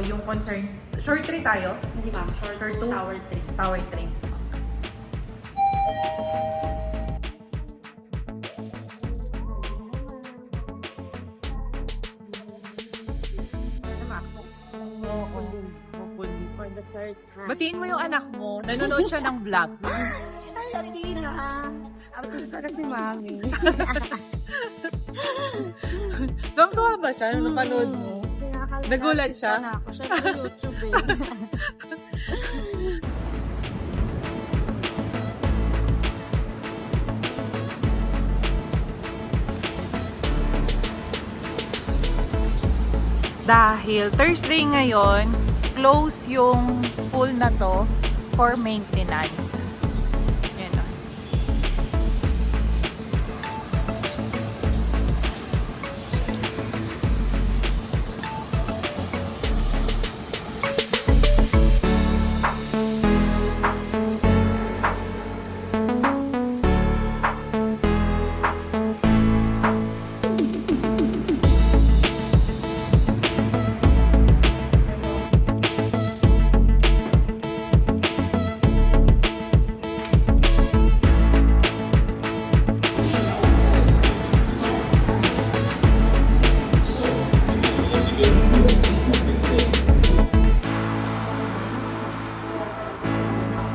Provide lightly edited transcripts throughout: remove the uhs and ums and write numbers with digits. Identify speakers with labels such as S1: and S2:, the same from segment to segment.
S1: yung concern. Short 3 tayo?
S2: Hindi ma'am, short 2, tower 3.
S1: Tower 3.
S2: For the third time.
S1: Batiin mo yung anak mo. Nanonood siya ng vlog.
S2: Ay, Latina! Artista na si Mami.
S1: Tuwa ba siya nung napanood mo? Nagulat siya?
S2: Na ako. Siya sa YouTube eh.
S1: Dahil Thursday ngayon, close yung pool na to for maintenance. Yan o.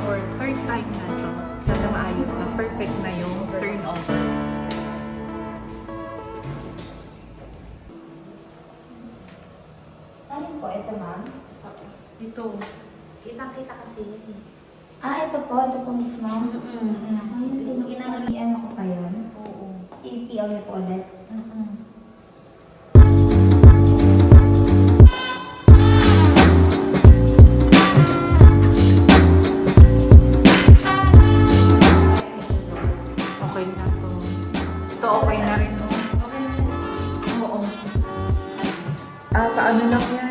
S1: For third time na to, sana maayos na perfect na yung turnover.
S3: Alin po? Ito, ma'am?
S1: Ito.
S2: Kitang-kita kasi yun eh.
S3: Ito po mismo. Ayun, ano ko pa yun?
S1: Oo.
S3: I-PO niyo po ulit.
S1: Okay na to. Ito okay na rin. No?
S3: Okay na siya.
S1: Oo. Sa ano lang yan?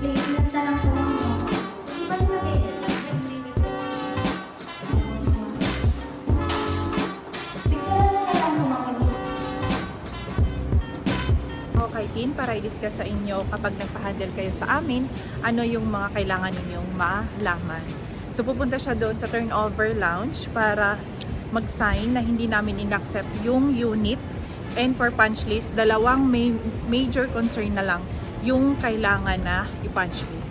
S3: Replacement na lang po lang, no? Hindi ba nila kayo? Picture na lang po, ma'am.
S1: Okay, Tin, para i-discuss sa inyo kapag nagpa-handle kayo sa amin, ano yung mga kailangan ninyong malaman. So, pupunta siya doon sa turnover lounge para mag-sign na hindi namin in-accept yung unit. And for punch list, dalawang major concern na lang yung kailangan na i-punch list.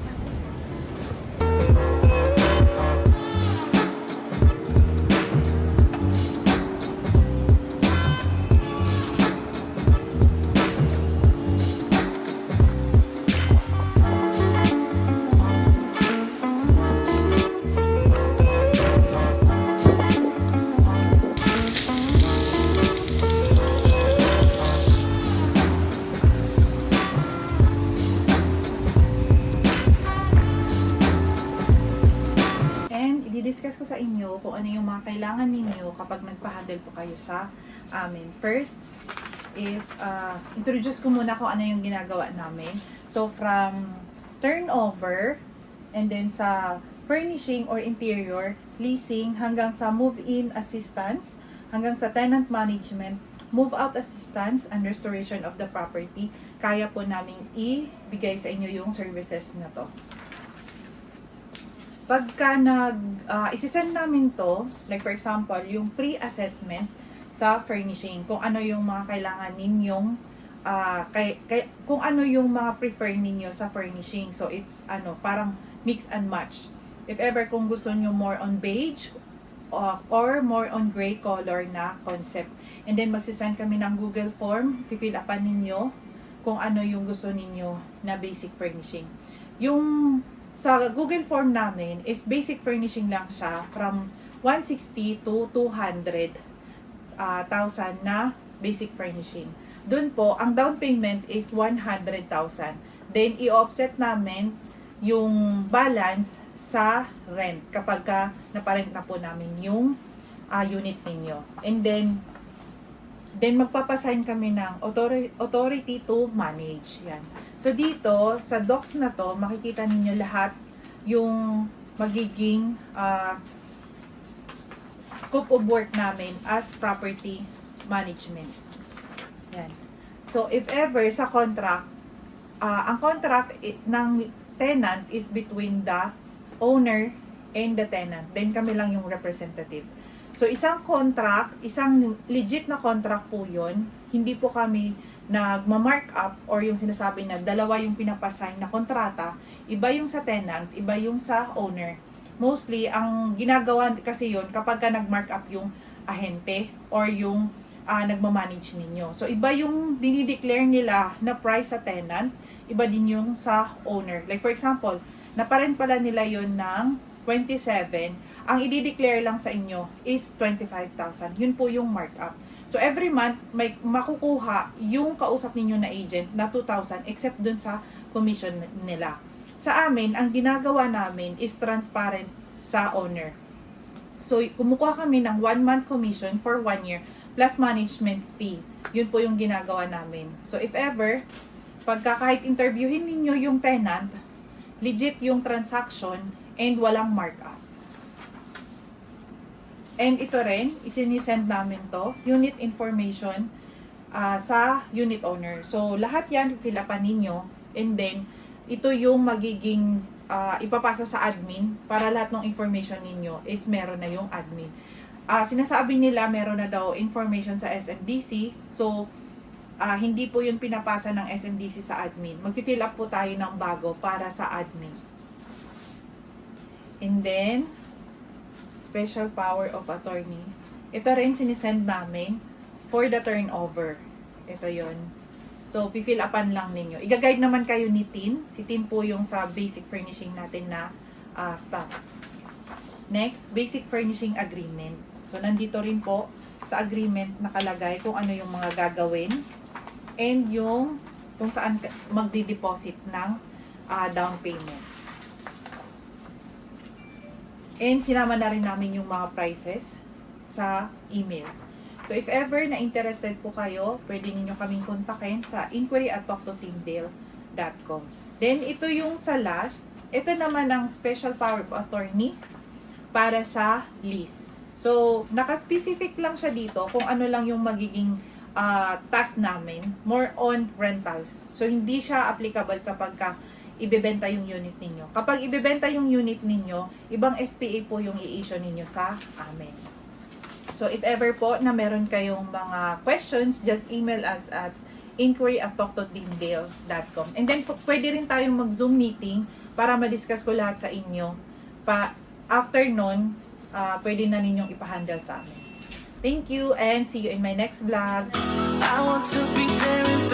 S1: I-discuss ko sa inyo kung ano yung mga kailangan ninyo kapag nagpa-handle po kayo sa amin. First is, introduce ko muna kung ano yung ginagawa namin. So, from turnover, and then sa furnishing or interior, leasing, hanggang sa move-in assistance, hanggang sa tenant management, move-out assistance, and restoration of the property, kaya po namin ibigay sa inyo yung services na to. Pagka isisend namin to, like for example, yung pre-assessment sa furnishing, kung ano yung mga kailangan ninyong, kung ano yung mga prefer ninyo sa furnishing. So, it's parang mix and match. If ever kung gusto nyo more on beige, or more on gray color na concept. And then, magsisend kami ng Google form, fill upan ninyo kung ano yung gusto ninyo na basic furnishing. Yung sa Google form namin is basic furnishing lang siya from 160 to 200,000 na basic furnishing. Doon po, ang down payment is 100,000. Then, i-offset namin yung balance sa rent kapag naparent na po namin yung unit ninyo. And then, Then, magpapasign kami ng authority to manage. Yan. So, dito, sa docs na to, makikita ninyo lahat yung magiging scope of work namin as property management. Yan. So, if ever sa contract, ang contract ng tenant is between the owner and the tenant. Then, kami lang yung representative. So, isang contract, isang legit na contract po yun. Hindi po kami nagma-mark up or yung sinasabi na dalawa yung pinapasign na kontrata. Iba yung sa tenant, iba yung sa owner. Mostly, ang ginagawa kasi yun kapag ka nag-mark up yung ahente or yung nagmamanage ninyo. So, iba yung dinideclare nila na price sa tenant, iba din yung sa owner. Like for example, naparent pala nila yun ng 27, ang i-declare lang sa inyo is 25,000. Yun po yung markup. So, every month, may makukuha yung kausap ninyo na agent na 2,000 except dun sa commission nila. Sa amin, ang ginagawa namin is transparent sa owner. So, kumukuha kami ng 1-month commission for 1 year plus management fee. Yun po yung ginagawa namin. So, if ever, pagka kahit interviewin ninyo yung tenant, legit yung transaction and walang markup. And ito rin, isinisend namin to, unit information sa unit owner. So, lahat yan, fill upan ninyo. And then, ito yung magiging ipapasa sa admin para lahat ng information ninyo is meron na yung admin. Sinasabi nila meron na daw information sa SMDC. So, hindi po yun pinapasa ng SMDC sa admin. Mag-fill up po tayo ng bago para sa admin. And then, special power of attorney. Ito rin sinisend namin for the turnover. Ito yon. So, pifill upan lang ninyo. Iga-guide naman kayo ni Tin. Si Tin po yung sa basic furnishing natin na staff. Next, basic furnishing agreement. So, nandito rin po sa agreement nakalagay kung ano yung mga gagawin and yung kung saan magdi-deposit ng down payment. And sinama na rin namin yung mga prices sa email. So, if ever na interested po kayo, pwede ninyo kaming kontakin sa inquiry@talktoteamdale.com. Then, ito yung sa last. Ito naman ang special power of attorney para sa lease. So, naka-specific lang siya dito kung ano lang yung magiging task namin. More on rentals. So, hindi siya applicable kapag ibebenta yung unit ninyo. Kapag ibebenta yung unit ninyo, ibang SPA po yung i-issue ninyo sa amin. So, if ever po na meron kayong mga questions, just email us at inquiry@talktoteamdale.com. And then, pwede rin tayong mag-Zoom meeting para ma-discuss ko lahat sa inyo. After nun, pwede na ninyong ipahandle sa amin. Thank you and see you in my next vlog.
S4: I want to be there in